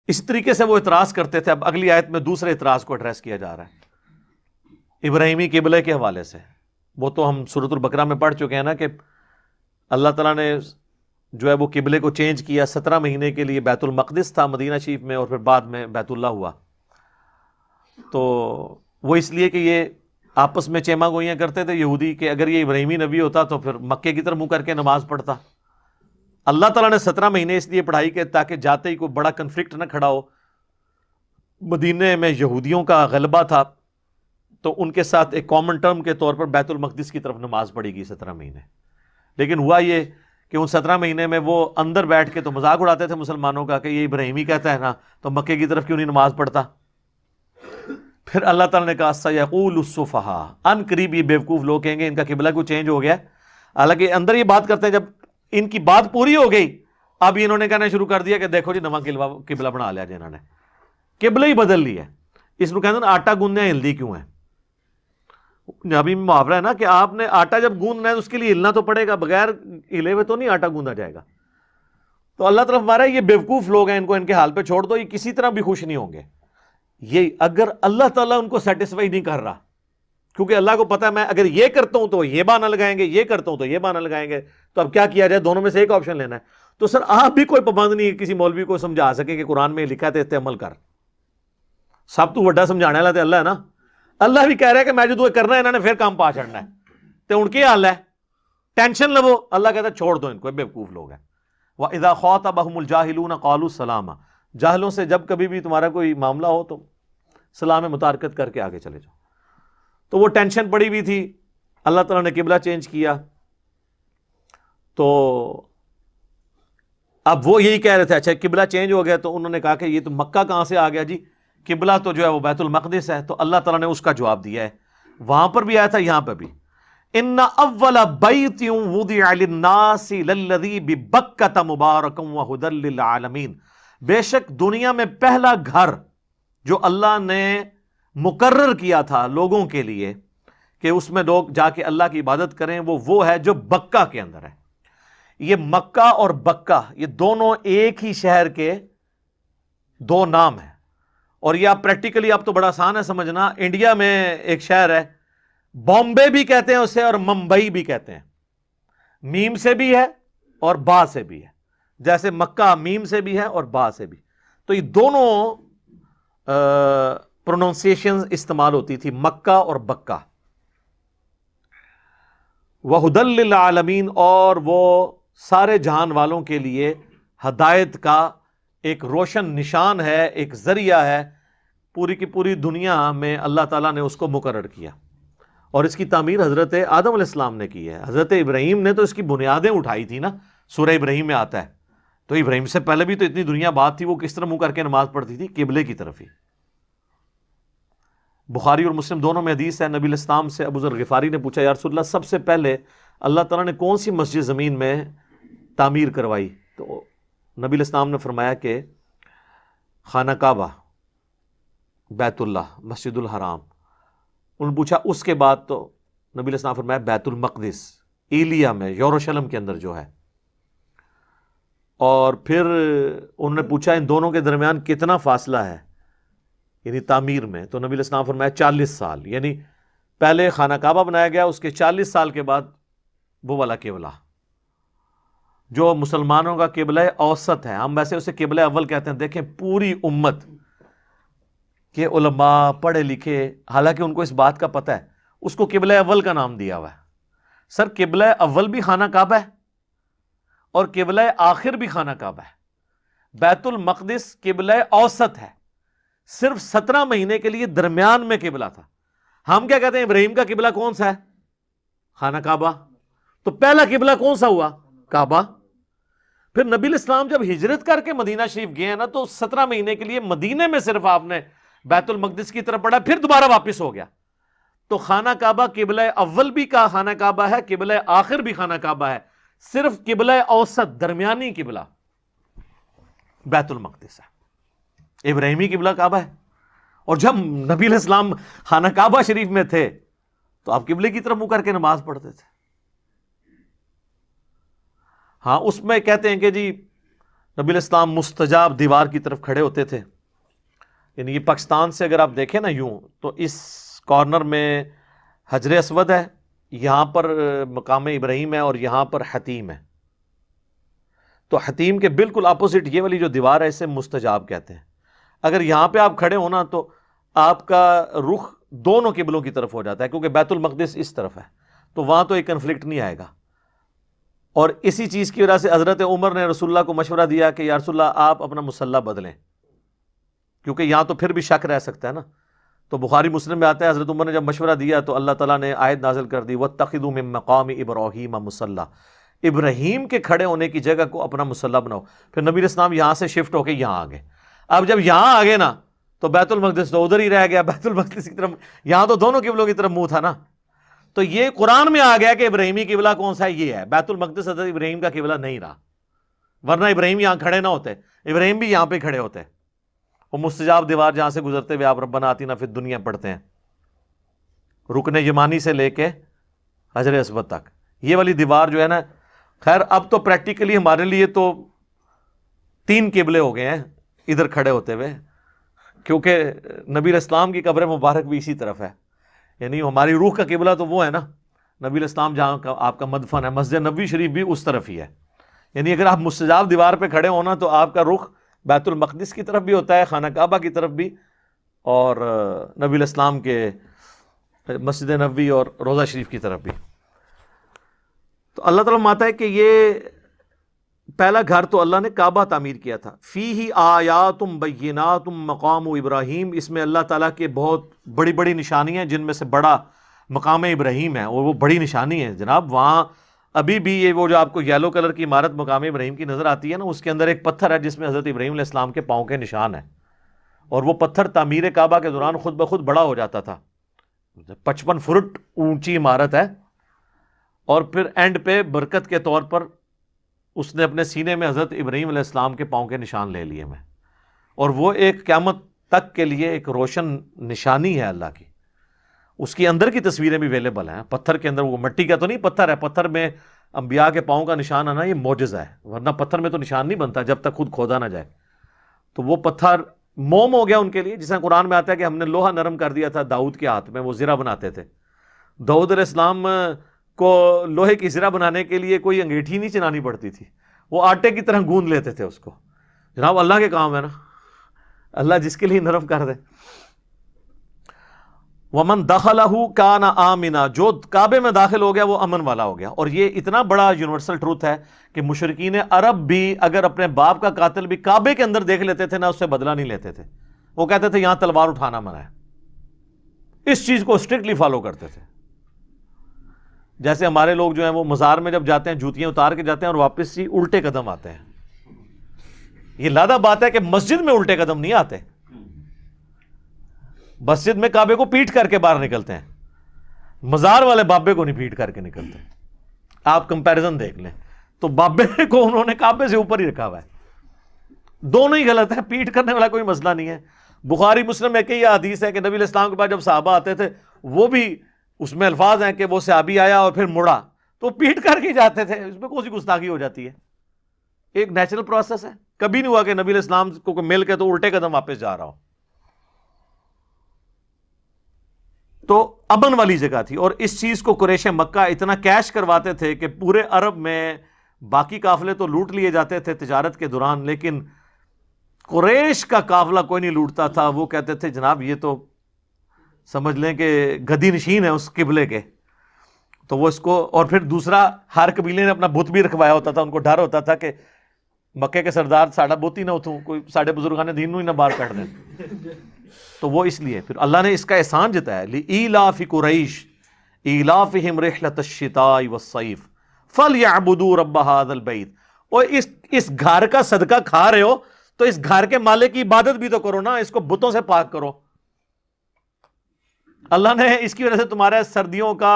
اس طریقے سے وہ اعتراض کرتے تھے. اب اگلی آیت میں دوسرے اعتراض کو ایڈریس کیا جا رہا ہے ابراہیمی قبلے کے حوالے سے. وہ تو ہم سورۃ البقرہ میں پڑھ چکے ہیں نا کہ اللہ تعالیٰ نے جو ہے وہ قبلے کو چینج کیا. 17 مہینے کے لیے بیت المقدس تھا مدینہ شریف میں، اور پھر بعد میں بیت اللہ ہوا. تو وہ اس لیے کہ یہ آپس میں چیما گوئیاں کرتے تھے یہودی کہ اگر یہ ابراہیمی نبی ہوتا تو پھر مکے کی طرف منہ کر کے نماز پڑھتا. اللہ تعالیٰ نے 17 مہینے اس لیے پڑھائی کہ تاکہ جاتے ہی کوئی بڑا کنفلکٹ نہ کھڑا ہو. مدینے میں یہودیوں کا غلبہ تھا تو ان کے ساتھ ایک کامن ٹرم کے طور پر بیت المقدس کی طرف نماز پڑھی گئی 17 مہینے. لیکن ہوا یہ کہ ان 17 مہینے میں وہ اندر بیٹھ کے تو مذاق اڑاتے تھے مسلمانوں کا کہ یہ ابراہیمی کہتا ہے نا تو مکے کی طرف کیوں نہیں نماز پڑھتا. پھر اللہ تعالیٰ نے کہا سَيَقُولُ السُّفَهَاءُ، ان قریب یہ بیوقوف لوگ کہیں گے ان کا قبلہ کو چینج ہو گیا. حالانکہ اندر یہ بات کرتے ہیں جب ان کی بات پوری ہو گئی اب انہوں نے کہنا شروع کر دیا کہ دیکھو جی نواں قبلہ بنا لیا جی، انہوں نے قبلہ ہی بدل لیا. اس میں کہتے ہیں آٹا گوندنے ہلدی کیوں ہے. ابھی محاورہ ہے نا کہ آپ نے آٹا جب گوندنا ہے تو اس کے لیے ہلنا تو پڑے گا، بغیر ہلے ہوئے تو نہیں آٹا گوندا جائے گا. تو اللہ طرف ہمارا یہ بیوقوف لوگ ہیں، ان کو ان کے حال پہ چھوڑ دو، یہ کسی طرح بھی خوش نہیں ہوں گے. یہ اگر اللہ تعالیٰ ان کو سیٹسفائی نہیں کر رہا، کیونکہ اللہ کو پتا ہے میں اگر یہ کرتا ہوں تو یہ بہانہ لگائیں گے، یہ کرتا ہوں تو یہ بہانہ لگائیں گے، تو اب کیا کیا جائے، دونوں میں سے ایک آپشن لینا ہے. تو سر آپ بھی کوئی پابند نہیں کسی مولوی کو سمجھا سکے کہ قرآن میں لکھا ہے عمل کر. سب تو وڈا سمجھانے والا تو اللہ ہے نا. اللہ بھی کہہ رہا ہے کہ میں جو تمہیں کرنا ہے انہوں نے پھر کام پا چڑھنا ہے. تو ان کے حال ہے ٹینشن لو. اللہ کہتا ہے چھوڑ دو ان کو، بیوقوف لوگ ہیں. وَإِذَا خَاطَبَهُمُ الْجَاهِلُونَ قَالُوا سَلَامًا، جاہلوں سے جب کبھی بھی تمہارا کوئی معاملہ ہو تو سلام متارکت کر کے آگے چلے جاؤ. تو وہ ٹینشن پڑی ہوئی تھی. اللہ تعالیٰ نے قبلہ چینج کیا تو اب وہ یہی کہہ رہے تھے اچھا قبلہ چینج ہو گیا تو انہوں نے کہا کہ یہ تو مکہ کہاں سے آ گیا جی، قبلہ تو جو ہے وہ بیت المقدس ہے. تو اللہ تعالیٰ نے اس کا جواب دیا ہے. وہاں پر بھی آیا تھا یہاں پہ بھی ان اول بیت وضع للناس للذی ببکۃ مبارکا وہدی للعالمین، بے شک دنیا میں پہلا گھر جو اللہ نے مقرر کیا تھا لوگوں کے لیے کہ اس میں لوگ جا کے اللہ کی عبادت کریں، وہ ہے جو بکہ کے اندر ہے. یہ مکہ اور بکہ یہ دونوں ایک ہی شہر کے دو نام ہیں. اور یہ آپ پریکٹیکلی آپ تو بڑا آسان ہے سمجھنا. انڈیا میں ایک شہر ہے بامبے بھی کہتے ہیں اسے اور ممبئی بھی کہتے ہیں. میم سے بھی ہے اور با سے بھی ہے، جیسے مکہ میم سے بھی ہے اور با سے بھی. تو یہ دونوں پروننسیشن استعمال ہوتی تھی، مکہ اور بکہ. وَهُدًى لِّلْعَالَمِينَ، اور وہ سارے جہان والوں کے لیے ہدایت کا ایک روشن نشان ہے، ایک ذریعہ ہے. پوری کی پوری دنیا میں اللہ تعالیٰ نے اس کو مقرر کیا. اور اس کی تعمیر حضرت آدم علیہ السلام نے کی ہے. حضرت ابراہیم نے تو اس کی بنیادیں اٹھائی تھی نا. سورہ ابراہیم میں آتا ہے. تو ابراہیم سے پہلے بھی تو اتنی دنیا بات تھی، وہ کس طرح منہ کر کے نماز پڑھتی تھی؟ قبلے کی طرف ہی. بخاری اور مسلم دونوں میں حدیث ہے، نبی علیہ السلام سے ابو ذر غفاری نے پوچھا یا رسول اللہ سب سے پہلے اللہ تعالیٰ نے کون سی مسجد زمین میں تعمیر کروائی؟ تو نبی علیہ السلام نے فرمایا کہ خانہ کعبہ، بیت اللہ، مسجد الحرام. انہوں نے پوچھا اس کے بعد؟ تو نبی علیہ السلام نے فرمایا بیت المقدس، ایلیا میں، یروشلم کے اندر جو ہے. اور پھر انہوں نے پوچھا ان دونوں کے درمیان کتنا فاصلہ ہے یعنی تعمیر میں؟ تو نبی علیہ السلام نے فرمایا 40 سال. یعنی پہلے خانہ کعبہ بنایا گیا، اس کے 40 سال کے بعد وہ والا قبلہ جو مسلمانوں کا قبلہ اوسط ہے. ہم ویسے اسے قبلہ اول کہتے ہیں. دیکھیں پوری امت کے علماء پڑھے لکھے، حالانکہ ان کو اس بات کا پتہ ہے، اس کو قبلہ اول کا نام دیا ہوا ہے. سر قبلہ اول بھی خانہ کعبہ ہے اور قبلہ آخر بھی خانہ کعبہ ہے. بیت المقدس قبلہ اوسط ہے، صرف 17 مہینے کے لیے درمیان میں قبلہ تھا. ہم کیا کہتے ہیں ابراہیم کا قبلہ کون سا ہے؟ خانہ کعبہ. تو پہلا قبلہ کون سا ہوا؟ کعبہ. پھر نبی علیہ السلام جب ہجرت کر کے مدینہ شریف گئے ہیں نا تو 17 مہینے کے لیے مدینے میں صرف آپ نے بیت المقدس کی طرف پڑھا، پھر دوبارہ واپس ہو گیا. تو خانہ کعبہ قبلہ اول بھی کا خانہ کعبہ ہے، قبلہ آخر بھی خانہ کعبہ ہے. صرف قبلہ اوسط درمیانی قبلہ بیت المقدس ہے، ابراہیمی قبلہ کعبہ ہے. اور جب نبی علیہ السلام خانہ کعبہ شریف میں تھے تو آپ قبلے کی طرف منہ کر کے نماز پڑھتے تھے. ہاں اس میں کہتے ہیں کہ جی نبی علیہ السلام مستجاب دیوار کی طرف کھڑے ہوتے تھے. یعنی یہ پاکستان سے اگر آپ دیکھیں نا یوں تو اس کارنر میں حجر اسود ہے، یہاں پر مقام ابراہیم ہے اور یہاں پر حتیم ہے. تو حتیم کے بالکل اپوزٹ یہ والی جو دیوار ہے اسے مستجاب کہتے ہیں. اگر یہاں پہ آپ کھڑے ہونا تو آپ کا رخ دونوں قبلوں کی طرف ہو جاتا ہے، کیونکہ بیت المقدس اس طرف ہے، تو وہاں تو ایک کنفلکٹ نہیں آئے گا. اور اسی چیز کی وجہ سے حضرت عمر نے رسول اللہ کو مشورہ دیا کہ یا رسول اللہ آپ اپنا مصلی بدلیں، کیونکہ یہاں تو پھر بھی شک رہ سکتا ہے نا. تو بخاری مسلم میں آتا ہے حضرت عمر نے جب مشورہ دیا تو اللہ تعالیٰ نے آیت نازل کر دی وَاتَّخِذُوا مِن مَقَامِ إِبْرَاهِيمَ مُصَلًّى، ابراہیم کے کھڑے ہونے کی جگہ کو اپنا مصلی بناؤ. پھر نبی علیہ السلام یہاں سے شفٹ ہو کے یہاں آ گئے. اب جب یہاں آ گئے نا تو بیت المقدس تو ادھر ہی رہ گیا، بیت المقدس کی طرف، یہاں تو دونوں قبلوں کی طرف منہ تھا نا. تو یہ قرآن میں آ گیا کہ ابراہیمی قبلہ کون سا ہے، یہ ہے. بیت المقدس حضرت ابراہیم کا قبلہ نہیں رہا، ورنہ ابراہیم یہاں کھڑے نہ ہوتے، ابراہیم بھی یہاں پہ کھڑے ہوتے. وہ مستجاب دیوار جہاں سے گزرتے ہوئے آپ ربنا آتینا فی الدنیا پڑھتے ہیں، رکن یمانی سے لے کے حجر اسود تک، یہ والی دیوار جو ہے نا. خیر اب تو پریکٹیکلی ہمارے لیے تو 3 قبلے ہو گئے ہیں ادھر کھڑے ہوتے ہوئے، کیونکہ نبی علیہ السلام کی قبر مبارک بھی اسی طرف ہے. یعنی ہماری روح کا قبلہ تو وہ ہے نا نبی علیہ السلام جہاں کا آپ کا مدفن ہے، مسجد نبوی شریف بھی اس طرف ہی ہے. یعنی اگر آپ مستجاب دیوار پہ کھڑے ہونا تو آپ کا رخ بیت المقدس کی طرف بھی ہوتا ہے، خانہ کعبہ کی طرف بھی، اور نبی علیہ السلام کے مسجد نبوی اور روضہ شریف کی طرف بھی. تو اللہ تعالیٰ ماتا ہے کہ یہ پہلا گھر تو اللہ نے کعبہ تعمیر کیا تھا. فیہ آیات بینات مقام ابراہیم، اس میں اللہ تعالیٰ کے بہت بڑی بڑی نشانیاں ہیں، جن میں سے بڑا مقام ابراہیم ہے، اور وہ بڑی نشانی ہے جناب. وہاں ابھی بھی یہ وہ جو آپ کو یلو کلر کی عمارت مقام ابراہیم کی نظر آتی ہے نا، اس کے اندر ایک پتھر ہے جس میں حضرت ابراہیم علیہ السلام کے پاؤں کے نشان ہیں، اور وہ پتھر تعمیر کعبہ کے دوران خود بخود بڑا ہو جاتا تھا. 55 فٹ اونچی عمارت ہے، اور پھر اینڈ پہ برکت کے طور پر اس نے اپنے سینے میں حضرت ابراہیم علیہ السلام کے پاؤں کے نشان لے لیے میں، اور وہ ایک قیامت تک کے لیے ایک روشن نشانی ہے اللہ کی. اس کے اندر کی تصویریں بھی اویلیبل ہیں، پتھر کے اندر، وہ مٹی کا تو نہیں پتھر ہے، پتھر میں انبیاء کے پاؤں کا نشان آنا یہ معجزہ ہے، ورنہ پتھر میں تو نشان نہیں بنتا جب تک خود کھودا نہ جائے. تو وہ پتھر موم ہو گیا ان کے لیے، جس طرح قرآن میں آتا ہے کہ ہم نے لوہا نرم کر دیا تھا داؤد کے ہاتھ میں، وہ زرہ بناتے تھے. داؤد علیہ السلام کو لوہے کی زرہ بنانے کے لیے کوئی انگیٹھی نہیں چنانی پڑتی تھی، وہ آٹے کی طرح گوندھ لیتے تھے اس کو. جناب اللہ کے کام ہے نا، اللہ جس کے لیے نرم کر دے. وَمَن دَخَلَهُ كَانَ آمِنًا، جو کعبے میں داخل ہو گیا وہ امن والا ہو گیا. اور یہ اتنا بڑا یونیورسل ٹروتھ ہے کہ مشرکین عرب بھی اگر اپنے باپ کا قاتل بھی کعبے کے اندر دیکھ لیتے تھے نا، اس سے بدلہ نہیں لیتے تھے. وہ کہتے تھے یہاں تلوار اٹھانا منع ہے، اس چیز کو اسٹرکٹلی فالو کرتے تھے. جیسے ہمارے لوگ جو ہیں وہ مزار میں جب جاتے ہیں جوتیاں اتار کے جاتے ہیں اور واپس ہی الٹے قدم آتے ہیں. یہ لادہ بات ہے کہ مسجد میں الٹے قدم نہیں آتے، مسجد میں کعبے کو پیٹ کر کے باہر نکلتے ہیں، مزار والے بابے کو نہیں پیٹ کر کے نکلتے. آپ کمپیریزن دیکھ لیں تو بابے کو انہوں نے کعبے سے اوپر ہی رکھا ہوا ہے. دونوں ہی غلط ہے، پیٹ کرنے والا کوئی مسئلہ نہیں ہے. بخاری مسلم میں کئی حدیث ہے کہ نبی علیہ السلام کے بعد جب صحابہ آتے تھے وہ بھی اس میں الفاظ ہیں کہ وہ صحابی آیا اور پھر مڑا تو پیٹ کر کے جاتے تھے. اس میں کون سی گستاخی ہو جاتی ہے؟ ایک نیچرل پروسیس ہے. کبھی نہیں ہوا کہ نبی علیہ السلام کو مل کے تو الٹے قدم واپس جا رہا ہو. تو امن والی جگہ تھی، اور اس چیز کو قریش مکہ اتنا کیش کرواتے تھے کہ پورے عرب میں باقی قافلے تو لوٹ لیے جاتے تھے تجارت کے دوران، لیکن قریش کا قافلہ کوئی نہیں لوٹتا تھا. وہ کہتے تھے جناب یہ تو سمجھ لیں کہ گدی نشین ہے اس قبلے کے. تو وہ اس کو، اور پھر دوسرا ہر قبیلے نے اپنا بت بھی رکھوایا ہوتا تھا، ان کو ڈر ہوتا تھا کہ مکے کے سردار ساڑھا بت ہی نہ اتوں، کوئی ساڑھے بزرگان دین ہی نہ باہر کر دیں. تو وہ اس لیے پھر اللہ نے اس کا احسان جتایا، لِإِيلَافِ قُرَيْشٍ إِيلَافِهِمْ رِحْلَةَ الشِّتَاءِ وَالصَّيْفِ فَلْيَعْبُدُوا رَبَّ هَذَا الْبَيْتِ. اور اس گھر کا صدقہ کھا رہے ہو تو اس گھر کے مالک کی عبادت بھی تو کرو نا، اس کو بتوں سے پاک کرو. اللہ نے اس کی وجہ سے تمہارے سردیوں کا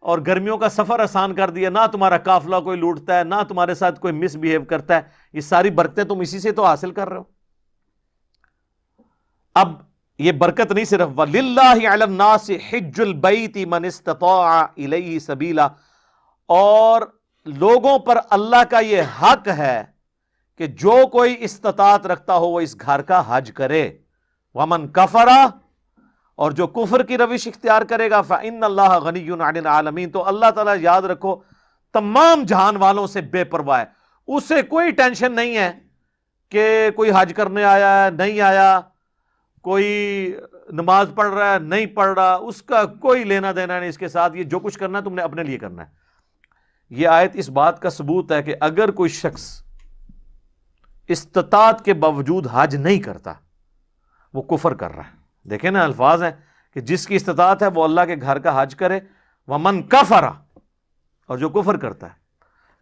اور گرمیوں کا سفر آسان کر دیا، نہ تمہارا قافلہ کوئی لوٹتا ہے، نہ تمہارے ساتھ کوئی مس بیہیو کرتا ہے. یہ ساری برکتیں تم اسی سے تو حاصل کر رہے ہو. اب یہ برکت نہیں صرف وَلِلَّهِ عَلَى النَّاسِ حِجُّ الْبَيْتِ مَنِ اسْتَطَاعَ إِلَيْهِ سَبِيلًا، اور لوگوں پر اللہ کا یہ حق ہے کہ جو کوئی استطاعت رکھتا ہو وہ اس گھر کا حج کرے. ومن کفرا، اور جو کفر کی روش اختیار کرے گا فإن اللہ غنی عن العالمین، تو اللہ تعالیٰ یاد رکھو تمام جہان والوں سے بے پرواہ ہے. اسے کوئی ٹینشن نہیں ہے کہ کوئی حج کرنے آیا ہے نہیں آیا، کوئی نماز پڑھ رہا ہے نہیں پڑھ رہا، اس کا کوئی لینا دینا نہیں اس کے ساتھ. یہ جو کچھ کرنا ہے تم نے اپنے لیے کرنا ہے. یہ آیت اس بات کا ثبوت ہے کہ اگر کوئی شخص استطاعت کے باوجود حج نہیں کرتا وہ کفر کر رہا ہے. دیکھیں نا الفاظ ہیں کہ جس کی استطاعت ہے وہ اللہ کے گھر کا حج کرے. ومن کفر، اور جو کفر کرتا ہے،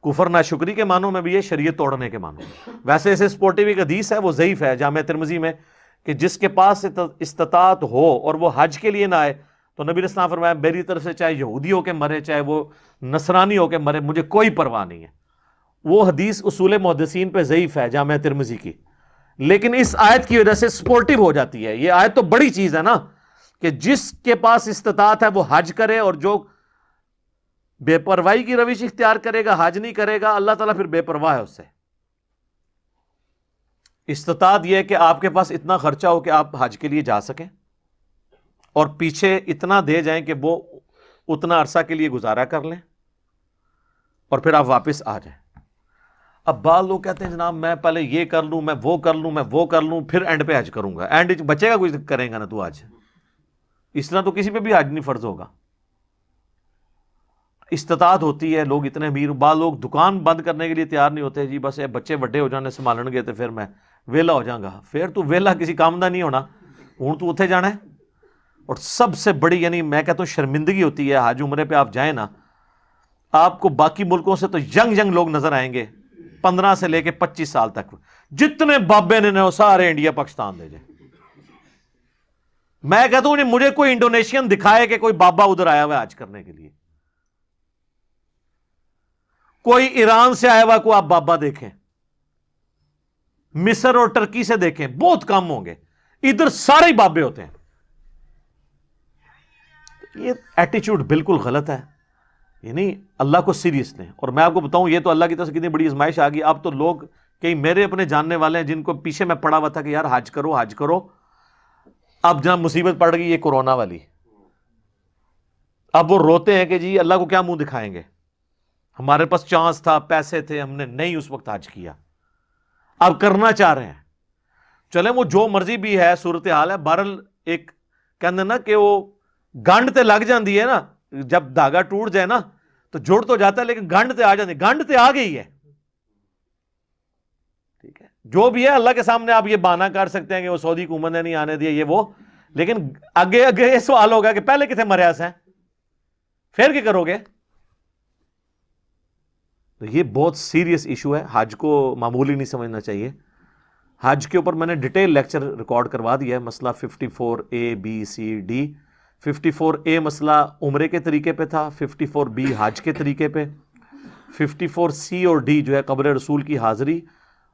کفر ناشکری کے معنوں میں بھی ہے، شریعت توڑنے کے معنوں میں. ویسے اسے سپورٹیو ایک حدیث ہے، وہ ضعیف ہے جامع ترمذی میں، کہ جس کے پاس استطاعت ہو اور وہ حج کے لیے نہ آئے تو نبی علیہ السلام فرمایا میری طرف سے چاہے یہودی ہو کے مرے چاہے وہ نصرانی ہو کے مرے، مجھے کوئی پرواہ نہیں ہے. وہ حدیث اصول محدثین پہ ضعیف ہے جامع ترمذی کی، لیکن اس آیت کی وجہ سے سپورٹیو ہو جاتی ہے. یہ آیت تو بڑی چیز ہے نا کہ جس کے پاس استطاعت ہے وہ حج کرے، اور جو بے پرواہی کی روش اختیار کرے گا، حج نہیں کرے گا، اللہ تعالیٰ پھر بے پرواہ ہے اس سے. استطاعت یہ ہے کہ آپ کے پاس اتنا خرچہ ہو کہ آپ حج کے لیے جا سکیں اور پیچھے اتنا دے جائیں کہ وہ اتنا عرصہ کے لیے گزارا کر لیں اور پھر آپ واپس آ جائیں. اب بعض لوگ کہتے ہیں جناب میں پہلے یہ کر لوں، میں وہ کر لوں، میں وہ کر لوں، پھر اینڈ پہ حج کروں گا. اینڈ بچے گا کوئی کرے گا نا تو حج؟ اس طرح تو کسی پہ بھی حج نہیں فرض ہوگا. استطاعت ہوتی ہے، لوگ اتنے امیر، بعض لوگ دکان بند کرنے کے لیے تیار نہیں ہوتے، جی بس بچے بڑے ہو جانے سنبھالن گے تو پھر میں ویلا ہو جاؤں گا. پھر تو ویلا کسی کام دا نہیں ہونا، ہوں تو اتنے جانا ہے. اور سب سے بڑی یعنی میں کہتا ہوں شرمندگی ہوتی ہے، حج عمرے پہ آپ جائیں نا، آپ کو باقی ملکوں سے تو ینگ لوگ نظر آئیں گے 15 سے لے کے 25 سال تک، جتنے بابے نے وہ سارے انڈیا پاکستان دے جائیں. میں کہتا ہوں مجھے کوئی انڈونیشین دکھائے کہ کوئی بابا ادھر آیا ہوا ہے حج کرنے کے لیے، کوئی ایران سے آیا ہوا کوئی آپ بابا دیکھیں، مصر اور ٹرکی سے دیکھیں، بہت کم ہوں گے. ادھر سارے بابے ہوتے ہیں. یہ ایٹیچیوڈ بالکل غلط ہے، یعنی اللہ کو سیریس لیں. اور میں آپ کو بتاؤں یہ تو اللہ کی طرف سے کتنی بڑی آزمائش آ گئی. اب تو لوگ کئی میرے اپنے جاننے والے ہیں جن کو پیچھے میں پڑا ہوا تھا کہ یار حج کرو حج کرو، اب جہاں مصیبت پڑ گئی یہ کورونا والی، اب وہ روتے ہیں کہ جی اللہ کو کیا منہ دکھائیں گے، ہمارے پاس چانس تھا، پیسے تھے، ہم نے نہیں اس وقت حج کیا، اب کرنا چاہ رہے ہیں. چلیں وہ جو مرضی بھی ہے صورتحال ہے، بہرحال ایک کہتے نا کہ وہ گنڈ تے لگ جاندی ہے نا، جب دھاگا ٹوٹ جائے نا تو جڑ تو جاتا ہے لیکن گنڈ تے آ جاتی، گنڈ تے آ گئی ہے. ٹھیک ہے جو بھی ہے اللہ کے سامنے آپ یہ بہانہ کر سکتے ہیں کہ وہ سعودی حکومت نے نہیں آنے دیا یہ وہ، لیکن آگے یہ سوال ہوگا کہ پہلے کتنے مریاس ہیں، پھر کیا کرو گے؟ تو یہ بہت سیریس ایشو ہے، حج کو معمولی نہیں سمجھنا چاہیے. حج کے اوپر میں نے ڈیٹیل لیکچر ریکارڈ کروا دیا ہے، مسئلہ 54A B C D. 54A مسئلہ عمرے کے طریقے پہ تھا، 54B حج کے طریقے پہ، 54C اور D جو ہے قبر رسول کی حاضری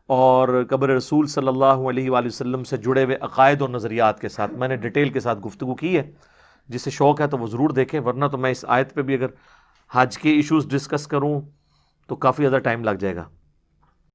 اور قبر رسول صلی اللہ علیہ وآلہ وسلم سے جڑے ہوئے عقائد اور نظریات کے ساتھ میں نے ڈیٹیل کے ساتھ گفتگو کی ہے. جسے شوق ہے تو وہ ضرور دیکھیں، ورنہ تو میں اس آیت پہ بھی اگر حج کے ایشوز ڈسکس کروں تو کافی زیادہ ٹائم لگ جائے گا.